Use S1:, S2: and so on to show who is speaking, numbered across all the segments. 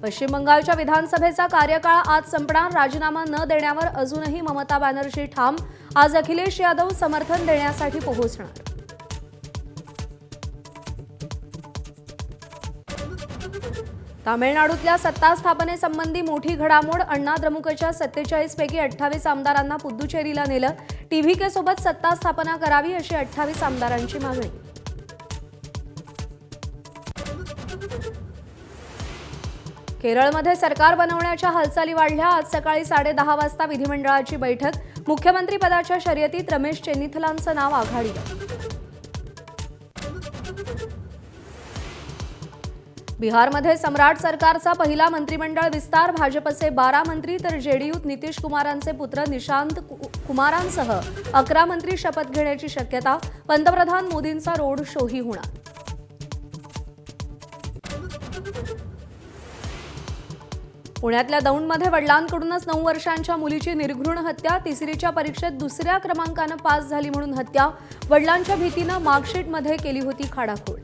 S1: पश्चिम बंगालच्या विधानसभेचा कार्यकाळ आज संपणार. राजीनामा न देण्यावर अजूनही ममता बॅनर्जी ठाम. आज अखिलेश यादव समर्थन देण्यासाठी पोहोचणार. तामिळनाडूतल्या सत्ता स्थापनेसंबंधी मोठी घडामोड. अण्णा द्रमुकच्या 47 पैकी 28 आमदारांना पुद्दुचेरीला नेलं. टीव्हीके सोबत सत्ता स्थापना करावी अशी 28 आमदारांची मागणी. केरळमध्ये सरकार बनवण्याच्या हालचाली वाढल्या. आज सकाळी 10:30 वाजता विधिमंडळाची बैठक. मुख्यमंत्रीपदाच्या शर्यतीत रमेश चेन्निथलांचं नाव आघाडीवर. बिहारमध्ये सम्राट सरकारचा पहिला मंत्रिमंडळ विस्तार. भाजपचे 12 मंत्री तर जेडीयूत नितीश कुमारांचे पुत्र निशांत कुमारांसह 11 मंत्री शपथ घेण्याची शक्यता. पंतप्रधान मोदींचा रोड शोही होणार. पुण्यातल्या दौंडमध्ये वडिलांकडूनच 9 वर्षांच्या मुलीची निर्घृण हत्या. तिसरीच्या परीक्षेत दुसऱ्या क्रमांकानं पास झाली म्हणून हत्या. वडिलांच्या भीतीनं मार्कशीटमध्ये केली होती खाडाखोड.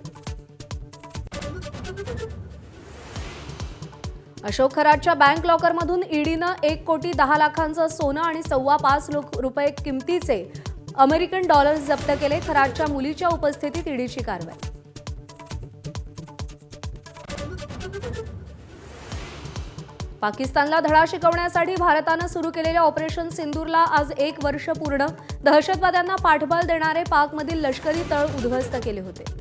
S1: अशोक खरातच्या बँक लॉकरमधून ईडीनं 1,10,00,000चं सोनं आणि ₹5.25 रुपये किमतीचे अमेरिकन डॉलर्स जप्त केले. खरातच्या मुलीच्या उपस्थितीत ईडीची कारवाई. पाकिस्तानला धडा शिकवण्यासाठी भारतानं सुरू केलेल्या ऑपरेशन सिंदूरला आज 1 वर्ष पूर्ण. दहशतवाद्यांना पाठबळ देणारे पाकमधील लष्करी तळ उद्ध्वस्त केले होते.